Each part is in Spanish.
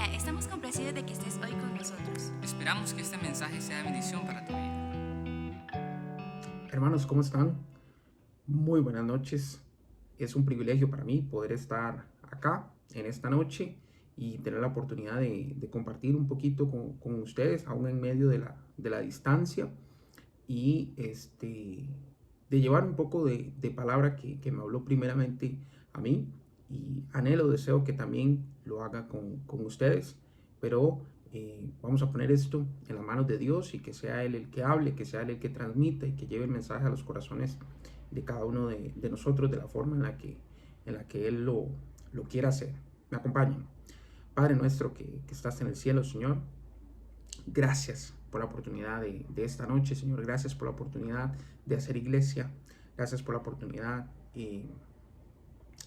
Hola, estamos complacidos de que estés hoy con nosotros. Esperamos que este mensaje sea de bendición para tu vida. Hermanos, ¿cómo están? Muy buenas noches. Es un privilegio para mí poder estar acá en esta noche y tener la oportunidad de compartir un poquito con ustedes, aún en medio de la distancia, y de llevar un poco de palabra que me habló primeramente a mí, y deseo que también lo haga con ustedes, pero vamos a poner esto en las manos de Dios y que sea Él el que hable, que sea Él el que transmita y que lleve el mensaje a los corazones de cada uno de nosotros de la forma en la que Él lo quiera hacer. Me acompañan. Padre nuestro que estás en el cielo, Señor, gracias por la oportunidad de esta noche, Señor. Gracias por la oportunidad de hacer iglesia. Gracias por la oportunidad de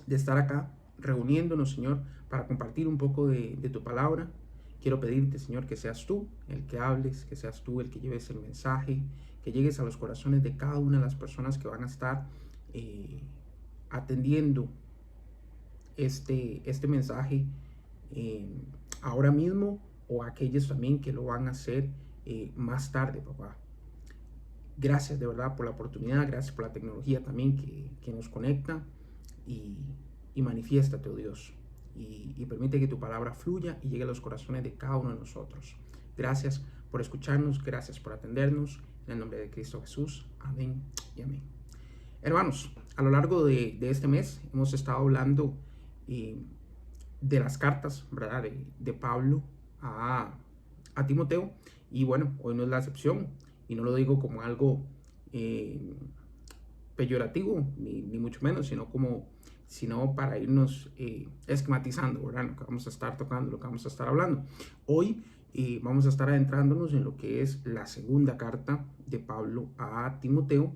estar acá reuniéndonos, Señor, para compartir un poco de tu palabra. Quiero pedirte, Señor, que seas tú el que hables, que seas tú el que lleves el mensaje, que llegues a los corazones de cada una de las personas que van a estar atendiendo este mensaje eh, ahora mismo, o aquellos también que lo van a hacer más tarde, papá. Gracias de verdad por la oportunidad, gracias por la tecnología también que nos conecta, y, y manifiéstate, oh Dios, y permite que tu palabra fluya y llegue a los corazones de cada uno de nosotros. Gracias por escucharnos, gracias por atendernos, en el nombre de Cristo Jesús, amén y amén. Hermanos, a lo largo de este mes hemos estado hablando de las cartas, ¿verdad? De Pablo a Timoteo, y bueno, hoy no es la excepción, y no lo digo como algo eh, peyorativo, ni mucho menos, sino para irnos esquematizando, ¿verdad? Lo que vamos a estar tocando, lo que vamos a estar hablando. Hoy vamos a estar adentrándonos en lo que es la segunda carta de Pablo a Timoteo,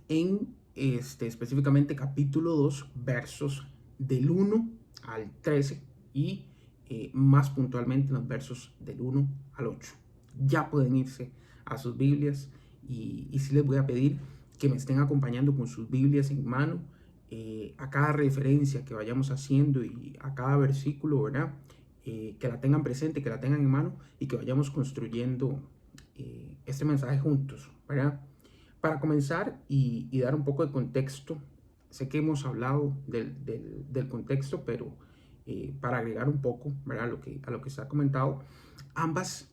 en específicamente capítulo 2, versos del 1 al 13, y más puntualmente en los versos del 1 al 8. Ya pueden irse a sus Biblias, y sí les voy a pedir que me estén acompañando con sus Biblias en mano a cada referencia que vayamos haciendo y a cada versículo, ¿verdad? Que la tengan presente, que la tengan en mano, y que vayamos construyendo este mensaje juntos, ¿verdad? Para comenzar y dar un poco de contexto, sé que hemos hablado del contexto, pero para agregar un poco, ¿verdad? A lo que se ha comentado, ambas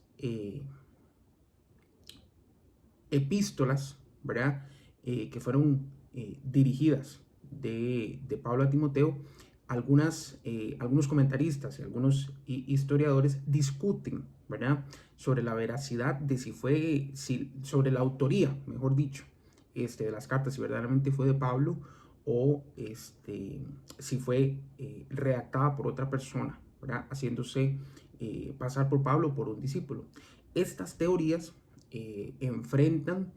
epístolas, ¿verdad? Que fueron dirigidas de Pablo a Timoteo, algunos comentaristas y algunos historiadores discuten, ¿verdad? Sobre la veracidad de sobre la autoría, mejor dicho, de las cartas, si verdaderamente fue de Pablo, o si fue redactada por otra persona, ¿verdad? Haciéndose pasar por Pablo o por un discípulo. Estas teorías enfrentan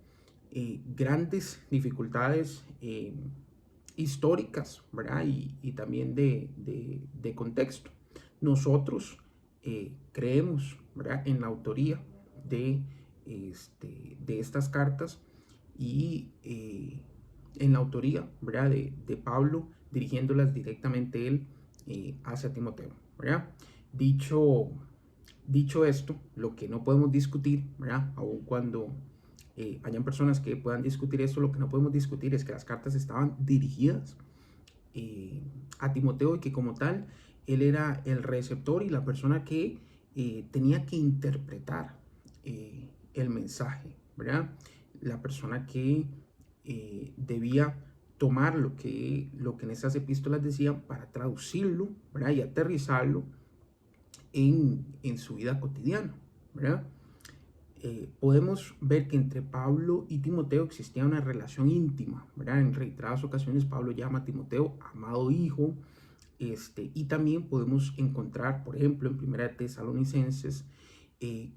grandes dificultades históricas, ¿verdad? Y también de contexto. Nosotros creemos, ¿verdad?, en la autoría de estas cartas, y en la autoría, ¿verdad?, de Pablo, dirigiéndolas directamente él hacia Timoteo, ¿verdad? Dicho, Dicho esto, lo que no podemos discutir, ¿verdad? Aun cuando hayan personas que puedan discutir esto, lo que no podemos discutir es que las cartas estaban dirigidas a Timoteo, y que como tal él era el receptor y la persona que tenía que interpretar el mensaje, ¿verdad? La persona que debía tomar lo que en esas epístolas decían para traducirlo, ¿verdad?, y aterrizarlo en su vida cotidiana, ¿verdad? Podemos ver que entre Pablo y Timoteo existía una relación íntima, ¿verdad? En reiteradas ocasiones Pablo llama a Timoteo amado hijo, y también podemos encontrar, por ejemplo, en Primera de Tesalonicenses,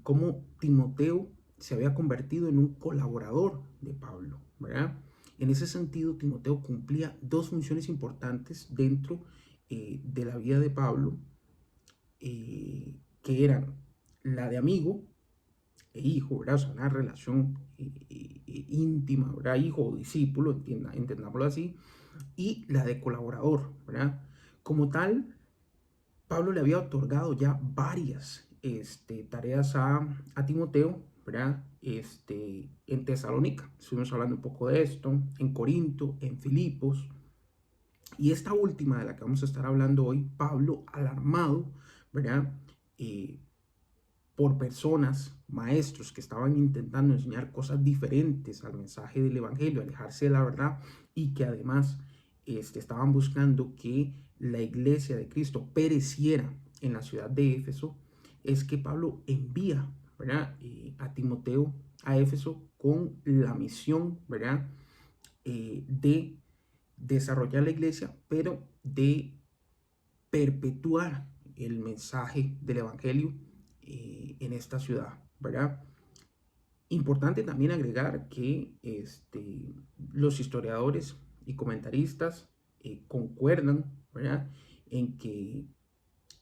cómo Timoteo se había convertido en un colaborador de Pablo, ¿verdad? En ese sentido, Timoteo cumplía dos funciones importantes dentro de la vida de Pablo, que eran la de amigo e hijo, ¿verdad? O sea, una relación íntima, ¿verdad? Hijo o discípulo, entendámoslo así, y la de colaborador, ¿verdad? Como tal, Pablo le había otorgado ya varias tareas a Timoteo, ¿verdad? En Tesalónica, estuvimos hablando un poco de esto, en Corinto, en Filipos, y esta última de la que vamos a estar hablando hoy, Pablo, alarmado, ¿verdad? Por personas, maestros que estaban intentando enseñar cosas diferentes al mensaje del Evangelio, alejarse de la verdad, y que además estaban buscando que la iglesia de Cristo pereciera en la ciudad de Éfeso, es que Pablo envía, ¿verdad? A Timoteo a Éfeso con la misión, ¿verdad? De desarrollar la iglesia, pero de perpetuar el mensaje del Evangelio en esta ciudad, ¿verdad? Importante también agregar que los historiadores y comentaristas concuerdan, ¿verdad?, en que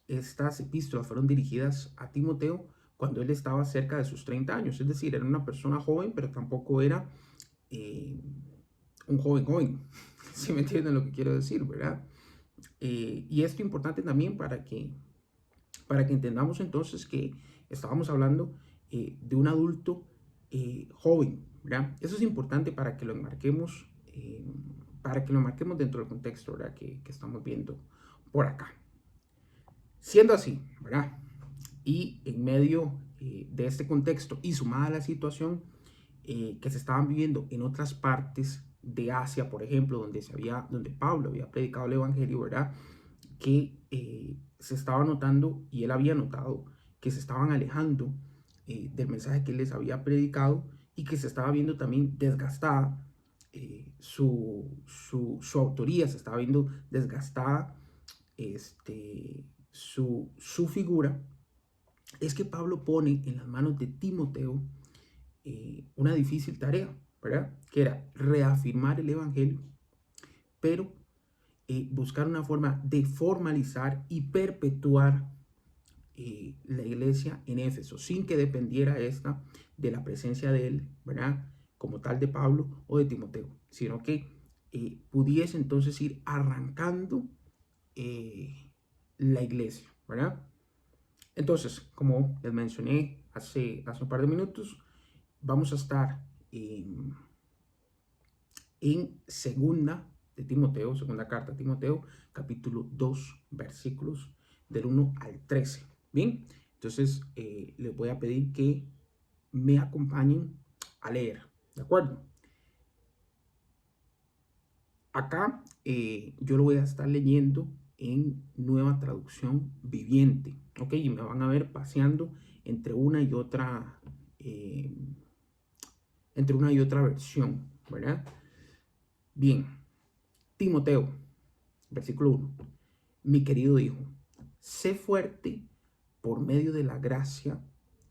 estas epístolas fueron dirigidas a Timoteo cuando él estaba cerca de sus 30 años, es decir, era una persona joven, pero tampoco era un joven, si me entienden lo que quiero decir, ¿verdad? Y esto es importante también para que entendamos entonces que estábamos hablando de un adulto joven, ¿verdad? Eso es importante para que lo enmarquemos, dentro del contexto, ¿verdad?, que estamos viendo por acá. Siendo así, ¿verdad? Y en medio de este contexto y sumada a la situación que se estaban viviendo en otras partes de Asia, por ejemplo, donde Pablo había predicado el Evangelio, ¿verdad?, que se estaba notando, y él había notado, que se estaban alejando del mensaje que él les había predicado, y que se estaba viendo también desgastada su autoría, se estaba viendo desgastada su figura. Es que Pablo pone en las manos de Timoteo una difícil tarea, ¿verdad?, que era reafirmar el Evangelio, pero buscar una forma de formalizar y perpetuar la iglesia en Éfeso, sin que dependiera esta de la presencia de él, ¿verdad?, como tal de Pablo o de Timoteo, sino que pudiese entonces ir arrancando la iglesia, ¿verdad? Entonces, como les mencioné hace un par de minutos, vamos a estar en segunda de Timoteo, segunda carta a Timoteo, capítulo 2, versículos del 1 al 13. Bien, entonces les voy a pedir que me acompañen a leer, ¿de acuerdo? Acá yo lo voy a estar leyendo en Nueva Traducción Viviente, ¿ok? Y me van a ver paseando entre una y otra versión, ¿verdad? Bien, Timoteo, versículo 1. Mi querido hijo, sé fuerte por medio de la gracia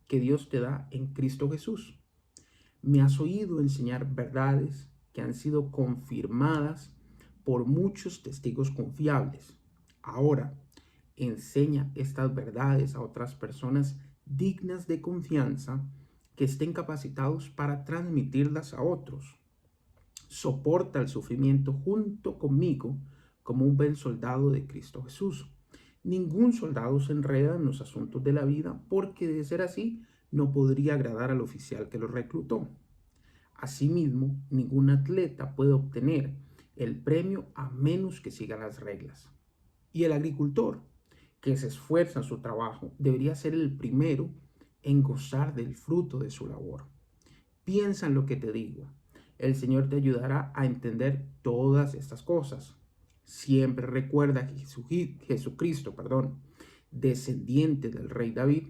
que Dios te da en Cristo Jesús. Me has oído enseñar verdades que han sido confirmadas por muchos testigos confiables. Ahora, enseña estas verdades a otras personas dignas de confianza que estén capacitados para transmitirlas a otros. Soporta el sufrimiento junto conmigo como un buen soldado de Cristo Jesús. Ningún soldado se enreda en los asuntos de la vida porque, de ser así, no podría agradar al oficial que lo reclutó. Asimismo, ningún atleta puede obtener el premio a menos que siga las reglas. Y el agricultor, que se esfuerza en su trabajo, debería ser el primero en gozar del fruto de su labor. Piensa en lo que te digo. El Señor te ayudará a entender todas estas cosas. Siempre recuerda que Jesucristo, descendiente del rey David,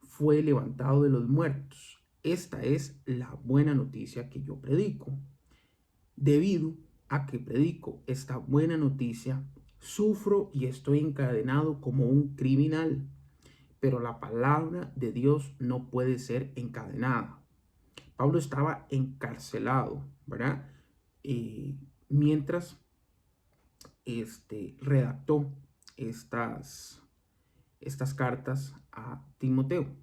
fue levantado de los muertos. Esta es la buena noticia que yo predico. Debido a que predico esta buena noticia, sufro y estoy encadenado como un criminal. Pero la palabra de Dios no puede ser encadenada. Pablo estaba encarcelado, ¿verdad? Mientras redactó estas cartas a Timoteo.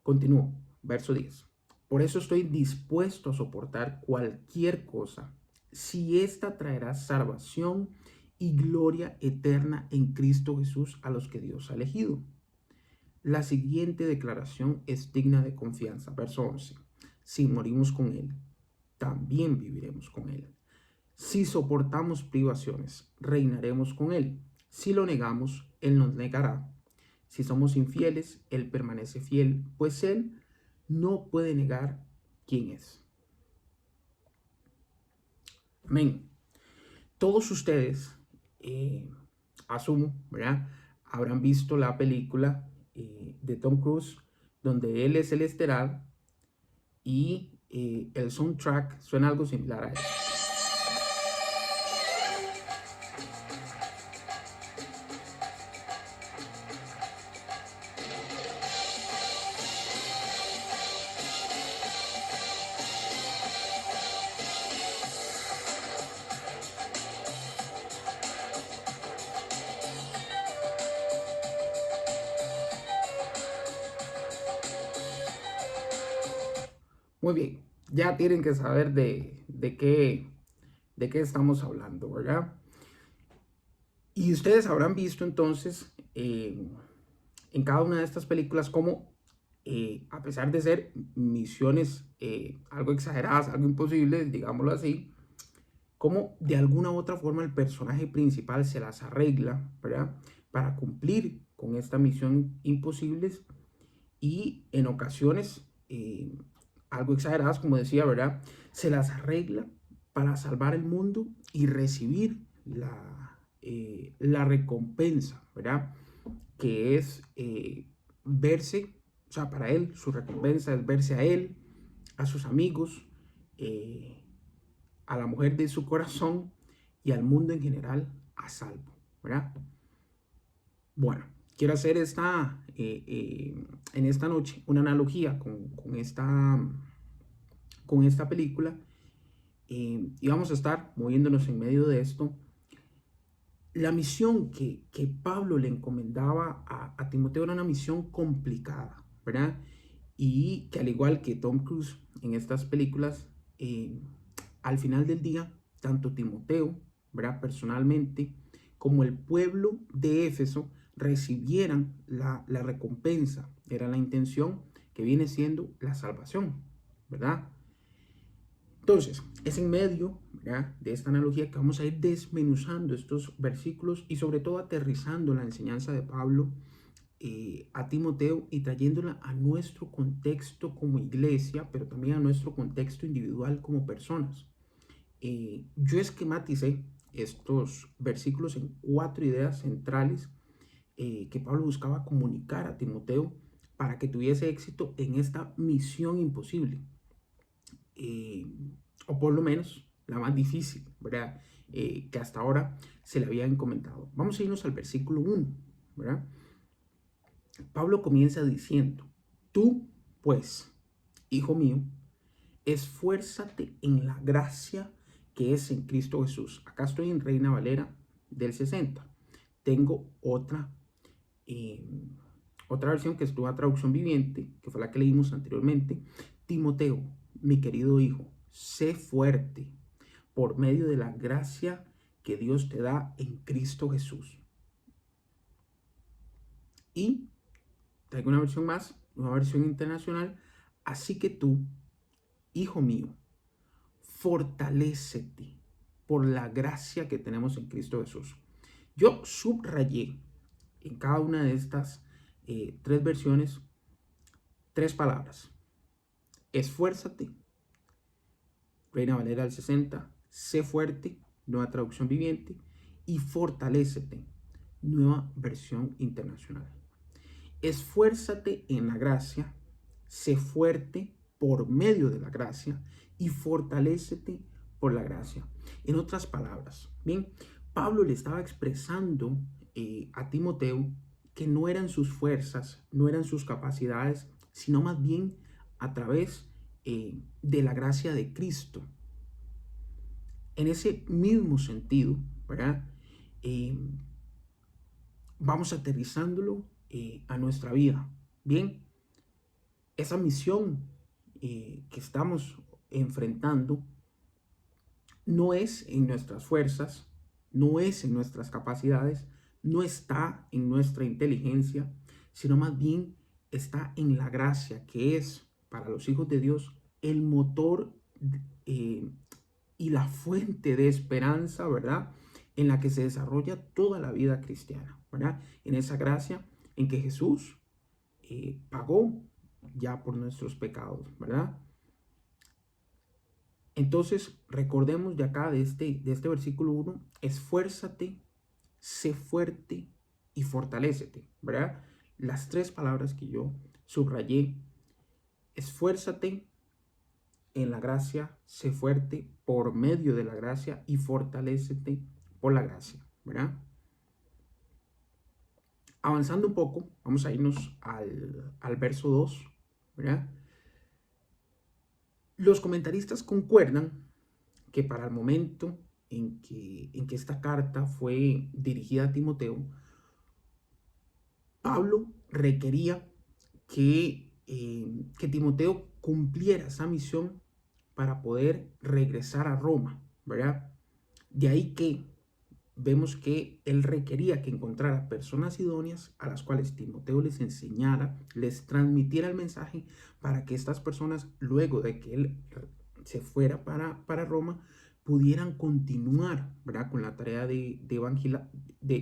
Continúo, verso 10. Por eso estoy dispuesto a soportar cualquier cosa, si ésta traerá salvación y gloria eterna en Cristo Jesús a los que Dios ha elegido. La siguiente declaración es digna de confianza. Verso 11. Si morimos con Él, también viviremos con Él. Si soportamos privaciones, reinaremos con Él. Si lo negamos, Él nos negará. Si somos infieles, Él permanece fiel, pues Él no puede negar quién es. Amén. Todos ustedes, asumo, ¿verdad?, habrán visto la película de Tom Cruise, donde él es el estelar y el soundtrack suena algo similar a eso. Muy bien, ya tienen que saber de qué estamos hablando, ¿verdad? Y ustedes habrán visto entonces en cada una de estas películas cómo, a pesar de ser misiones algo exageradas, algo imposibles, digámoslo así, cómo de alguna u otra forma el personaje principal se las arregla, ¿verdad?, para cumplir con esta misión imposibles y en ocasiones algo exageradas, como decía, ¿verdad?, se las arregla para salvar el mundo y recibir la recompensa, ¿verdad?, que es verse, o sea, para él su recompensa es verse a él, a sus amigos, a la mujer de su corazón y al mundo en general a salvo, ¿verdad? Bueno, quiero hacer en esta noche una analogía con esta película y vamos a estar moviéndonos en medio de esto. La misión que Pablo le encomendaba a Timoteo era una misión complicada, ¿verdad? Y que al igual que Tom Cruise en estas películas, al final del día, tanto Timoteo, ¿verdad?, personalmente, como el pueblo de Éfeso recibieran la recompensa. Era la intención que viene siendo la salvación, ¿verdad? Entonces, es en medio, ¿verdad?, de esta analogía que vamos a ir desmenuzando estos versículos y sobre todo aterrizando la enseñanza de Pablo a Timoteo y trayéndola a nuestro contexto como iglesia, pero también a nuestro contexto individual como personas. Yo esquematicé estos versículos en 4 ideas centrales que Pablo buscaba comunicar a Timoteo para que tuviese éxito en esta misión imposible, o por lo menos la más difícil, ¿verdad?, que hasta ahora se le había encomendado. Vamos a irnos al versículo 1, ¿verdad? Pablo comienza diciendo: tú, pues, hijo mío, esfuérzate en la gracia que es en Cristo Jesús. Acá estoy en Reina Valera del 60. Tengo otra versión que es una traducción viviente, que fue la que leímos anteriormente. Timoteo, mi querido hijo, sé fuerte por medio de la gracia que Dios te da en Cristo Jesús. Y traigo una versión más, una versión internacional. Así que tú, hijo mío, fortalécete por la gracia que tenemos en Cristo Jesús. Yo subrayé en cada una de estas 3 versiones 3 palabras: esfuérzate, Reina Valera del 60, sé fuerte, nueva traducción viviente, y fortalécete, nueva versión internacional. Esfuérzate en la gracia, sé fuerte por medio de la gracia y fortalécete por la gracia. En otras palabras, bien, Pablo le estaba expresando a Timoteo que no eran sus fuerzas, no eran sus capacidades, sino más bien a través de la gracia de Cristo. En ese mismo sentido, ¿verdad?, vamos aterrizándolo a nuestra vida. Bien, esa misión que estamos enfrentando no es en nuestras fuerzas, no es en nuestras capacidades, no está en nuestra inteligencia, sino más bien está en la gracia, que es para los hijos de Dios el motor eh, y la fuente de esperanza, ¿verdad? En la que se desarrolla toda la vida cristiana, ¿verdad? En esa gracia en que Jesús pagó ya por nuestros pecados, ¿verdad? Entonces, recordemos de acá, de este versículo 1, esfuérzate, sé fuerte y fortalécete, ¿verdad? Las tres palabras que yo subrayé, esfuérzate en la gracia, sé fuerte por medio de la gracia y fortalécete por la gracia, ¿verdad? Avanzando un poco, vamos a irnos al verso 2, ¿verdad? Los comentaristas concuerdan que para el momento en que esta carta fue dirigida a Timoteo, Pablo requería que Timoteo cumpliera esa misión para poder regresar a Roma, ¿verdad? De ahí que vemos que él requería que encontrara personas idóneas a las cuales Timoteo les enseñara, les transmitiera el mensaje para que estas personas, luego de que él se fuera para Roma, pudieran continuar, ¿verdad? Con la tarea de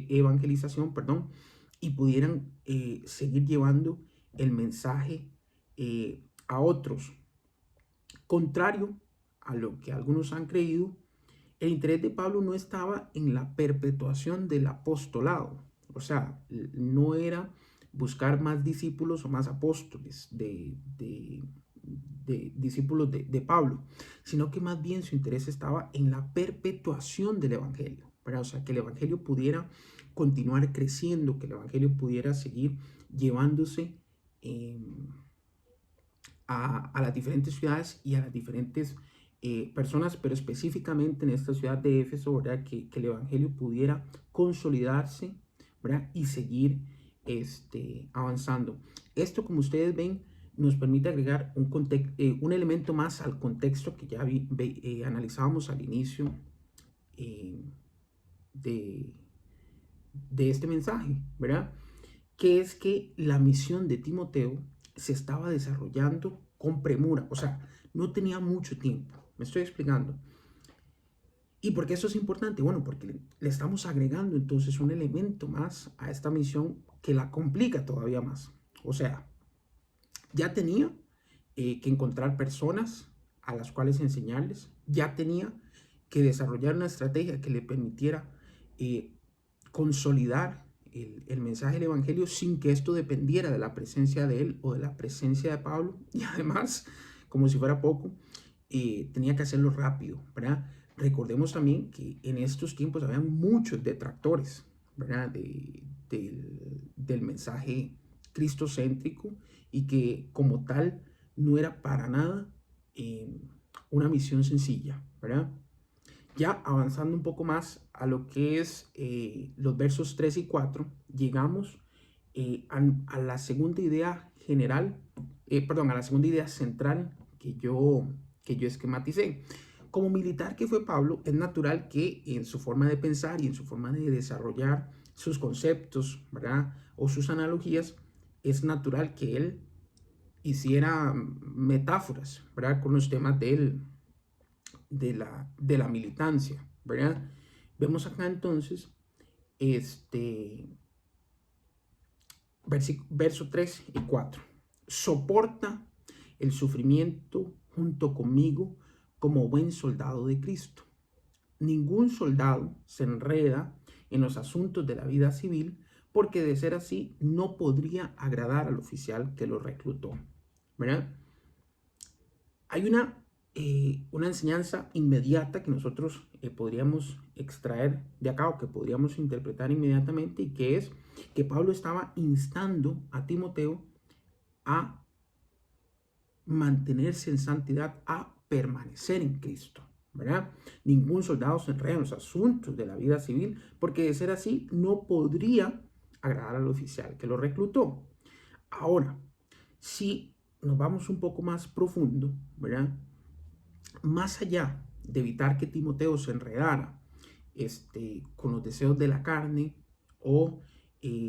evangelización, perdón, y pudieran seguir llevando el mensaje a otros. Contrario a lo que algunos han creído, el interés de Pablo no estaba en la perpetuación del apostolado, o sea, no era buscar más discípulos o más apóstoles de discípulos de Pablo, sino que más bien su interés estaba en la perpetuación del evangelio, ¿verdad? O sea, que el evangelio pudiera continuar creciendo, que el evangelio pudiera seguir llevándose a las diferentes ciudades y a las diferentes personas, pero específicamente en esta ciudad de Éfeso, ¿verdad? Que el evangelio pudiera consolidarse, ¿verdad? Y seguir avanzando. Esto, como ustedes ven, nos permite agregar un elemento más al contexto que ya analizábamos al inicio de, de este mensaje, ¿verdad? Que es que la misión de Timoteo se estaba desarrollando con premura, o sea, no tenía mucho tiempo. Me estoy explicando. ¿Y por qué eso es importante? Bueno, porque le estamos agregando entonces un elemento más a esta misión que la complica todavía más. O sea, ya tenía que encontrar personas a las cuales enseñarles, ya tenía que desarrollar una estrategia que le permitiera consolidar el mensaje del evangelio sin que esto dependiera de la presencia de él o de la presencia de Pablo. Y además, como si fuera poco, tenía que hacerlo rápido, ¿verdad? Recordemos también que en estos tiempos había muchos detractores, ¿verdad? Del mensaje cristocéntrico, y que como tal no era para nada una misión sencilla, ¿verdad? Ya avanzando un poco más a lo que es los versos 3 y 4, llegamos a la segunda idea general, a la segunda idea central que yo esquematicé. Como militar que fue Pablo, es natural que en su forma de pensar y en su forma de desarrollar sus conceptos, ¿verdad? O sus analogías, es natural que él hiciera metáforas, ¿verdad? Con los temas de la militancia, ¿verdad? Vemos acá entonces verso 3 y 4. Soporta el sufrimiento junto conmigo como buen soldado de Cristo. Ningún soldado se enreda en los asuntos de la vida civil, porque de ser así no podría agradar al oficial que lo reclutó, ¿verdad? Hay una enseñanza inmediata que nosotros podríamos extraer de acá, o que podríamos interpretar inmediatamente, y que es que Pablo estaba instando a Timoteo a mantenerse en santidad, a permanecer en Cristo, ¿verdad? Ningún soldado se enreda en los asuntos de la vida civil, porque de ser así no podría agradar al oficial que lo reclutó. Ahora, si nos vamos un poco más profundo, ¿verdad? Más allá de evitar que Timoteo se enredara con los deseos de la carne o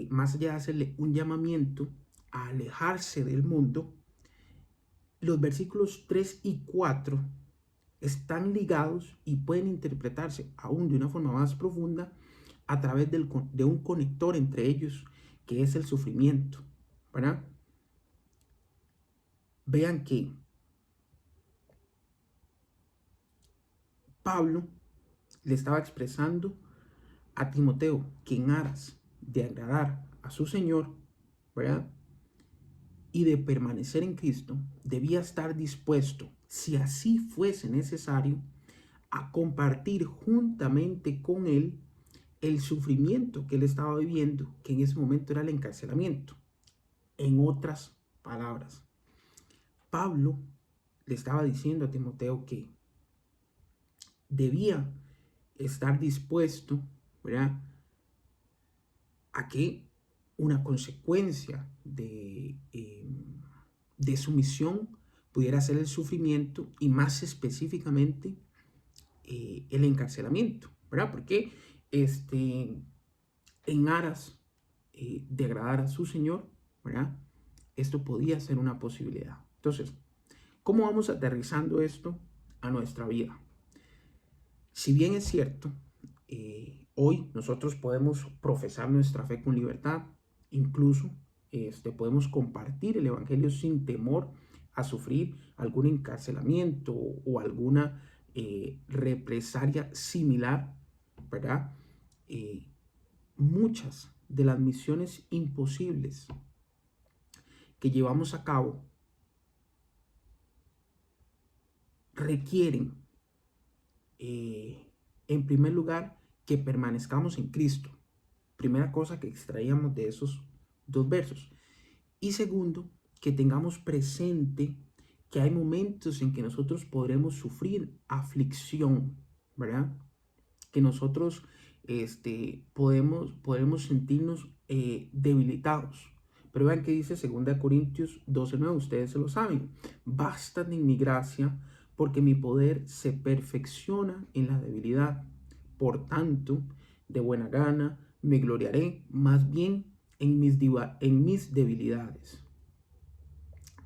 más allá de hacerle un llamamiento a alejarse del mundo, los versículos 3 y 4 están ligados y pueden interpretarse aún de una forma más profunda a través de un conector entre ellos, que es el sufrimiento, ¿verdad? Vean que Pablo le estaba expresando a Timoteo que en aras de agradar a su Señor, ¿verdad? Y de permanecer en Cristo, debía estar dispuesto, si así fuese necesario, a compartir juntamente con él el sufrimiento que él estaba viviendo, que en ese momento era el encarcelamiento. En otras palabras, Pablo le estaba diciendo a Timoteo que debía estar dispuesto, ¿verdad?, a que una consecuencia de su misión pudiera ser el sufrimiento y más específicamente el encarcelamiento, ¿verdad? Porque en aras de agradar a su Señor, ¿verdad? Esto podía ser una posibilidad. Entonces, ¿cómo vamos aterrizando esto a nuestra vida? Si bien es cierto, hoy nosotros podemos profesar nuestra fe con libertad, incluso podemos compartir el Evangelio sin temor a sufrir algún encarcelamiento o alguna represalia similar, ¿verdad? Muchas de las misiones imposibles que llevamos a cabo requieren, en primer lugar, que permanezcamos en Cristo. Primera cosa que extraíamos de esos dos versos. Y segundo, que tengamos presente que hay momentos en que nosotros podremos sufrir aflicción, ¿verdad? Que nosotros podemos sentirnos debilitados. Pero vean que dice 2 Corintios 12:9, ustedes se lo saben. Basta en mi gracia, porque mi poder se perfecciona en la debilidad. Por tanto, de buena gana me gloriaré más bien en mis debilidades,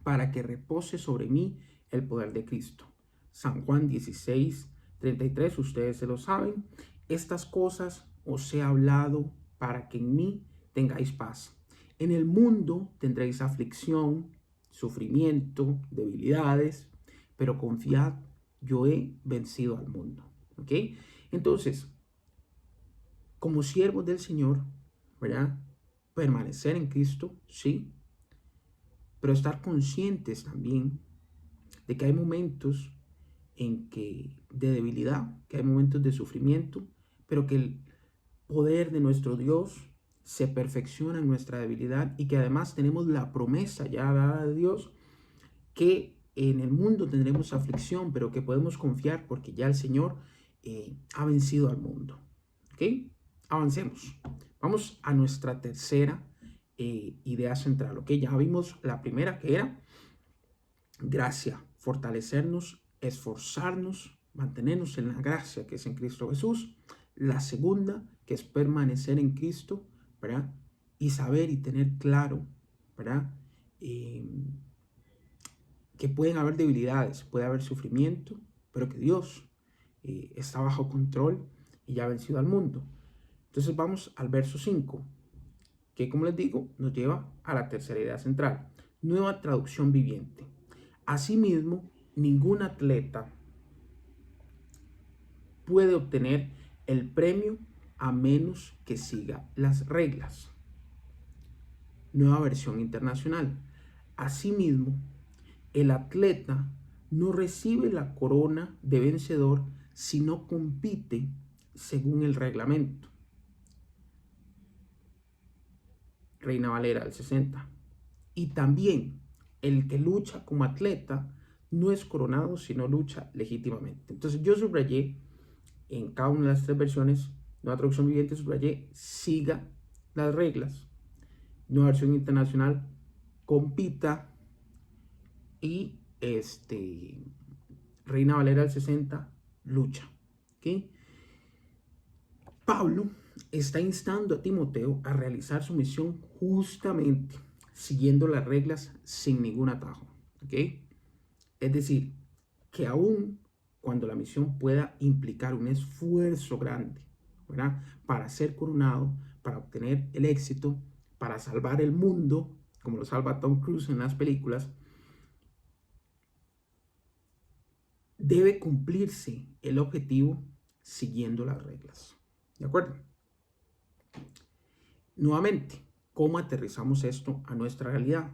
para que repose sobre mí el poder de Cristo. San Juan 16:33, ustedes se lo saben. Estas cosas os he hablado para que en mí tengáis paz. En el mundo tendréis aflicción, sufrimiento, debilidades, pero confiad, yo he vencido al mundo. ¿Ok? Entonces, como siervos del Señor, ¿verdad? Permanecer en Cristo, sí, pero estar conscientes también de que hay momentos de debilidad, que hay momentos de sufrimiento, pero que el poder de nuestro Dios se perfecciona en nuestra debilidad y que además tenemos la promesa ya dada de Dios que en el mundo tendremos aflicción, pero que podemos confiar porque ya el Señor ha vencido al mundo. ¿Ok? Avancemos. Vamos a nuestra tercera idea central. ¿Ok? Ya vimos la primera, que era gracia, fortalecernos, esforzarnos, mantenernos en la gracia que es en Cristo Jesús. La segunda, que es permanecer en Cristo, ¿verdad? Y saber y tener claro, ¿verdad? Que pueden haber debilidades, puede haber sufrimiento, pero que Dios está bajo control y ya ha vencido al mundo. Entonces vamos al verso 5, que como les digo, nos lleva a la tercera idea central. Nueva traducción viviente. Asimismo, ningún atleta puede obtener el premio a menos que siga las reglas. Nueva versión internacional. Asimismo, el atleta no recibe la corona de vencedor si no compite según el reglamento. Reina Valera del 60. Y también el que lucha como atleta no es coronado si no lucha legítimamente. Entonces yo subrayé en cada una de las tres versiones, Nueva Traducción Viviente, subrayé siga las reglas. Nueva Versión Internacional, compita. Y Reina Valera del 60, lucha. ¿Okay? Pablo está instando a Timoteo a realizar su misión justamente siguiendo las reglas sin ningún atajo. ¿Ok? Es decir, que aún cuando la misión pueda implicar un esfuerzo grande, ¿verdad? Para ser coronado, para obtener el éxito, para salvar el mundo, como lo salva Tom Cruise en las películas, debe cumplirse el objetivo siguiendo las reglas. ¿De acuerdo? Nuevamente, ¿cómo aterrizamos esto a nuestra realidad?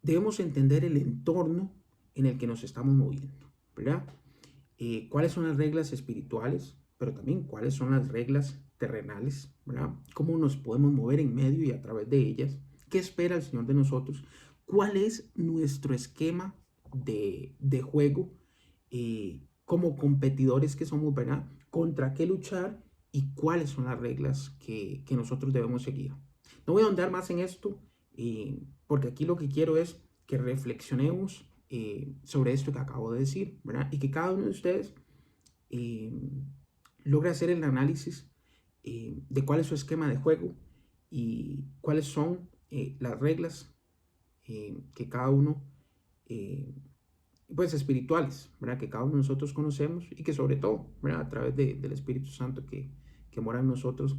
Debemos entender el entorno en el que nos estamos moviendo, ¿verdad? Cuáles son las reglas espirituales, pero también cuáles son las reglas terrenales, ¿verdad? Cómo nos podemos mover en medio y a través de ellas. ¿Qué espera el Señor de nosotros? ¿Cuál es nuestro esquema de juego como competidores que somos, ¿verdad? ¿Contra qué luchar y cuáles son las reglas que nosotros debemos seguir? No voy a ahondar más en esto porque aquí lo que quiero es que reflexionemos sobre esto que acabo de decir, ¿verdad? Y que cada uno de ustedes logre hacer el análisis de cuál es su esquema de juego y cuáles son las reglas que cada uno, pues espirituales, ¿verdad? Que cada uno de nosotros conocemos y que sobre todo, ¿verdad? A través del Espíritu Santo que mora en nosotros,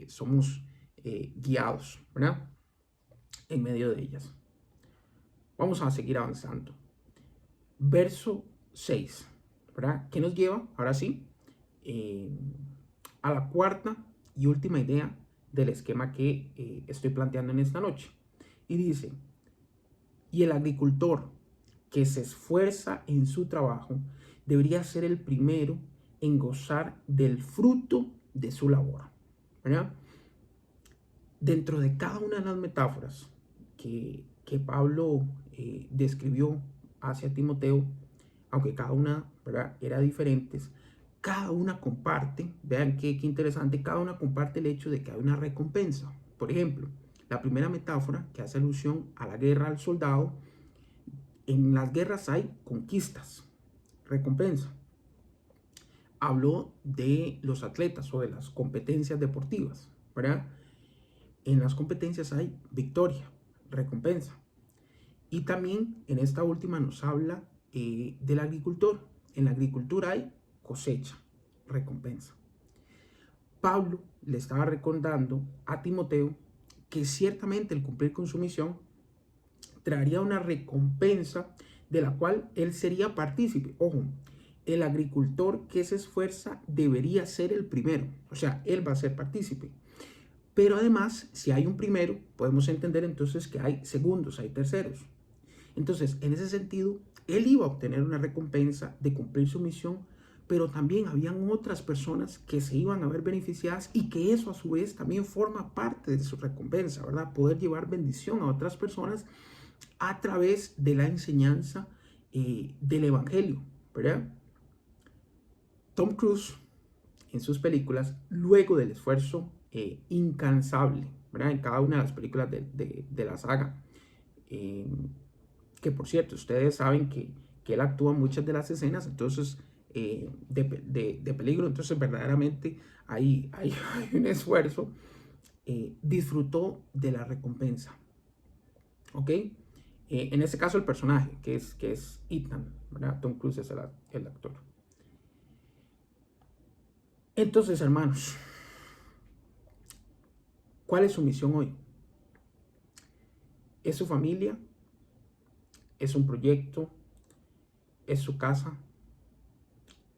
somos guiados, ¿verdad? En medio de ellas. Vamos a seguir avanzando. Verso 6, ¿verdad? ¿Qué nos lleva? Ahora sí, a la cuarta y última idea del esquema que estoy planteando en esta noche. Y dice, y el agricultor que se esfuerza en su trabajo debería ser el primero en gozar del fruto de su labor, ¿verdad? Dentro de cada una de las metáforas que Pablo describió hacia Timoteo, aunque cada una, ¿verdad?, era diferente, cada una comparte, vean qué interesante, cada una comparte el hecho de que hay una recompensa. Por ejemplo, la primera metáfora que hace alusión a la guerra al soldado, en las guerras hay conquistas, recompensa. Habló de los atletas o de las competencias deportivas, ¿verdad? En las competencias hay victoria, recompensa. Y también en esta última nos habla del agricultor. En la agricultura hay cosecha, recompensa. Pablo le estaba recordando a Timoteo que ciertamente el cumplir con su misión traería una recompensa de la cual él sería partícipe. Ojo, el agricultor que se esfuerza debería ser el primero, o sea, él va a ser partícipe. Pero además, si hay un primero, podemos entender entonces que hay segundos, hay terceros. Entonces, en ese sentido, él iba a obtener una recompensa de cumplir su misión, pero también habían otras personas que se iban a ver beneficiadas y que eso a su vez también forma parte de su recompensa, ¿verdad? Poder llevar bendición a otras personas a través de la enseñanza del Evangelio, ¿verdad? Tom Cruise, en sus películas, luego del esfuerzo incansable, ¿verdad? En cada una de las películas de la saga, que por cierto, ustedes saben que él actúa en muchas de las escenas, entonces, de peligro, entonces verdaderamente hay un esfuerzo, disfrutó de la recompensa, ¿ok? En este caso el personaje, que es Ethan, ¿verdad? Tom Cruise es el actor. Entonces, hermanos, ¿cuál es su misión hoy? ¿Es su familia? ¿Es un proyecto? ¿Es su casa?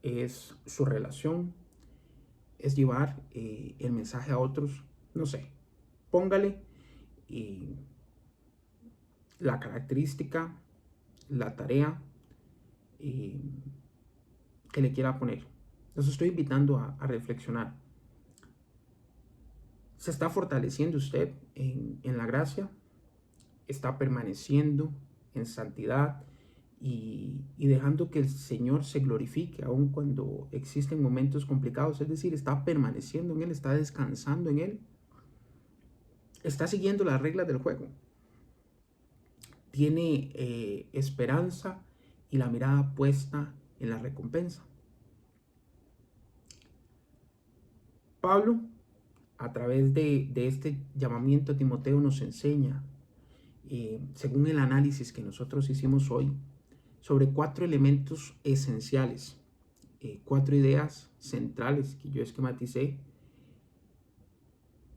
¿Es su relación? ¿Es llevar el mensaje a otros? No sé. Póngale la característica, la tarea que le quiera poner. Los estoy invitando a reflexionar. ¿Se está fortaleciendo usted en la gracia? ¿Está permaneciendo en santidad y dejando que el Señor se glorifique aun cuando existen momentos complicados? Es decir, ¿está permaneciendo en Él? ¿Está descansando en Él? ¿Está siguiendo las reglas del juego? ¿Tiene esperanza y la mirada puesta en la recompensa? Pablo, a través de este llamamiento a Timoteo, nos enseña, según el análisis que nosotros hicimos hoy, sobre 4 elementos esenciales, 4 ideas centrales que yo esquematicé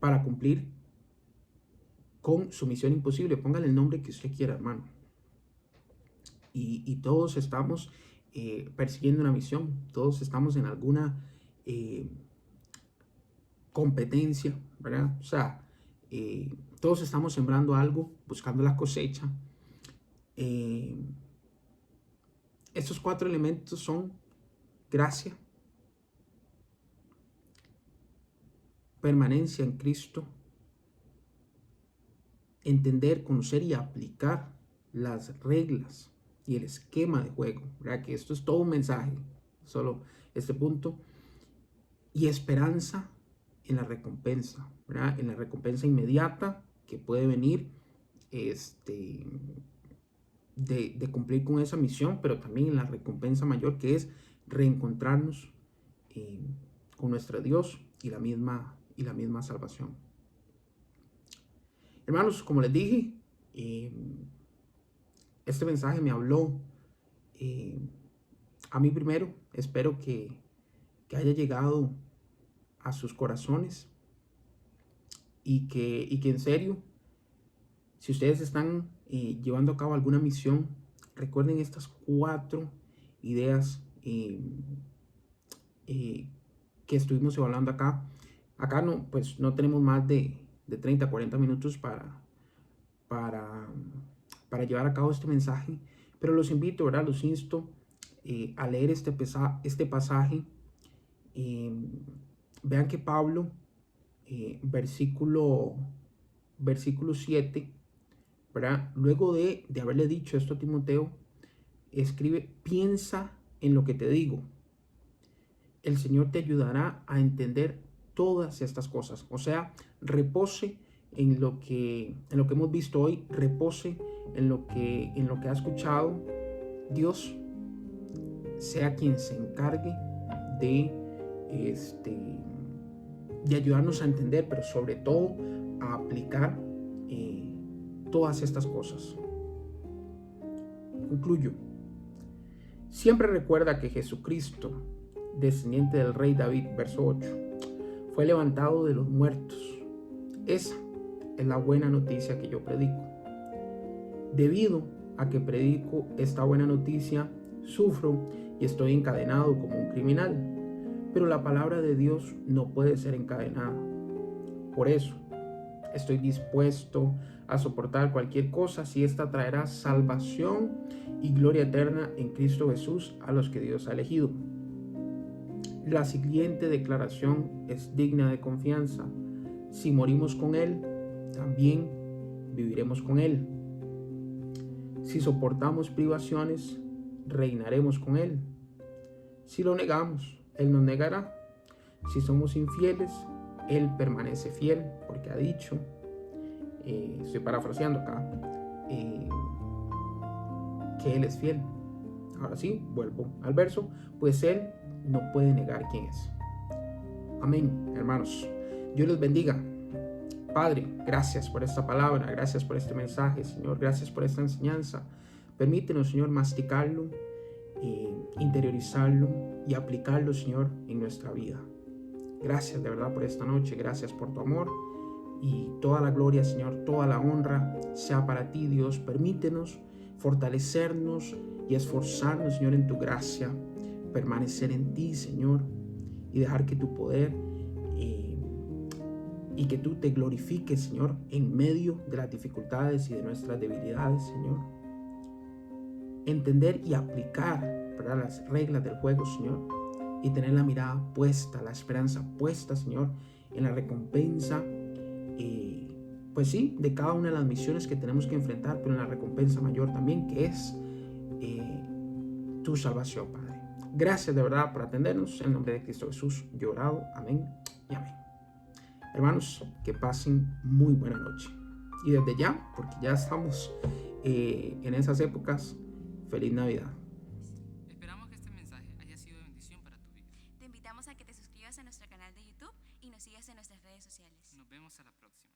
para cumplir con su misión imposible. Póngale el nombre que usted quiera, hermano. Y todos estamos persiguiendo una misión, todos estamos en alguna competencia, ¿verdad? O sea, todos estamos sembrando algo, buscando la cosecha. Estos 4 elementos son gracia, permanencia en Cristo, entender, conocer y aplicar las reglas y el esquema de juego, ¿verdad? Que esto es todo un mensaje, solo este punto, y esperanza en la recompensa, ¿verdad? En la recompensa inmediata que puede venir de cumplir con esa misión, pero también en la recompensa mayor que es reencontrarnos con nuestro Dios y la misma salvación. Hermanos, como les dije, este mensaje me habló a mí primero. Espero que haya llegado a sus corazones y que en serio, si ustedes están llevando a cabo alguna misión, recuerden estas 4 ideas que estuvimos evaluando acá. Acá no, pues no tenemos más de 30, 40 minutos para llevar a cabo este mensaje, pero los invito, ¿verdad? Los insto a leer este pasaje. Vean que Pablo, versículo 7, ¿verdad? Luego de haberle dicho esto a Timoteo, escribe: piensa en lo que te digo. El Señor te ayudará a entender todas estas cosas. O sea, repose en lo que hemos visto hoy, repose en lo que ha escuchado. Dios sea quien se encargue de ayudarnos a entender, pero sobre todo a aplicar todas estas cosas. Concluyo. Siempre recuerda que Jesucristo, descendiente del rey David, verso 8, fue levantado de los muertos. Esa es la buena noticia que yo predico. Debido a que predico esta buena noticia, sufro y estoy encadenado como un criminal. Pero la palabra de Dios no puede ser encadenada. Por eso estoy dispuesto a soportar cualquier cosa si esta traerá salvación y gloria eterna en Cristo Jesús a los que Dios ha elegido. La siguiente declaración es digna de confianza. Si morimos con Él, también viviremos con Él. Si soportamos privaciones, reinaremos con Él. Si lo negamos, Él nos negará. Si somos infieles, Él permanece fiel, porque ha dicho, estoy parafraseando acá, que Él es fiel. Ahora sí, vuelvo al verso, pues Él no puede negar quién es. Amén, hermanos. Dios los bendiga. Padre, gracias por esta palabra, gracias por este mensaje, Señor, gracias por esta enseñanza. Permítenos, Señor, masticarlo, interiorizarlo y aplicarlo, Señor, en nuestra vida. Gracias de verdad por esta noche, gracias por tu amor y toda la gloria, Señor, toda la honra sea para ti, Dios. Permítenos fortalecernos y esforzarnos, Señor, en tu gracia, permanecer en ti, Señor, y dejar que tu poder y que tú te glorifiques, Señor, en medio de las dificultades y de nuestras debilidades, Señor. Entender y aplicar, ¿verdad?, las reglas del juego, Señor, y tener la mirada puesta, la esperanza puesta, Señor, en la recompensa, pues sí, de cada una de las misiones que tenemos que enfrentar, pero en la recompensa mayor también, que es tu salvación, Padre. Gracias de verdad por atendernos. En el nombre de Cristo Jesús, yo he orado. Amén y amén. Hermanos, que pasen muy buena noche. Y desde ya, porque ya estamos en esas épocas, feliz Navidad. Esperamos que este mensaje haya sido de bendición para tu vida. Te invitamos a que te suscribas a nuestro canal de YouTube y nos sigas en nuestras redes sociales. Nos vemos a la próxima.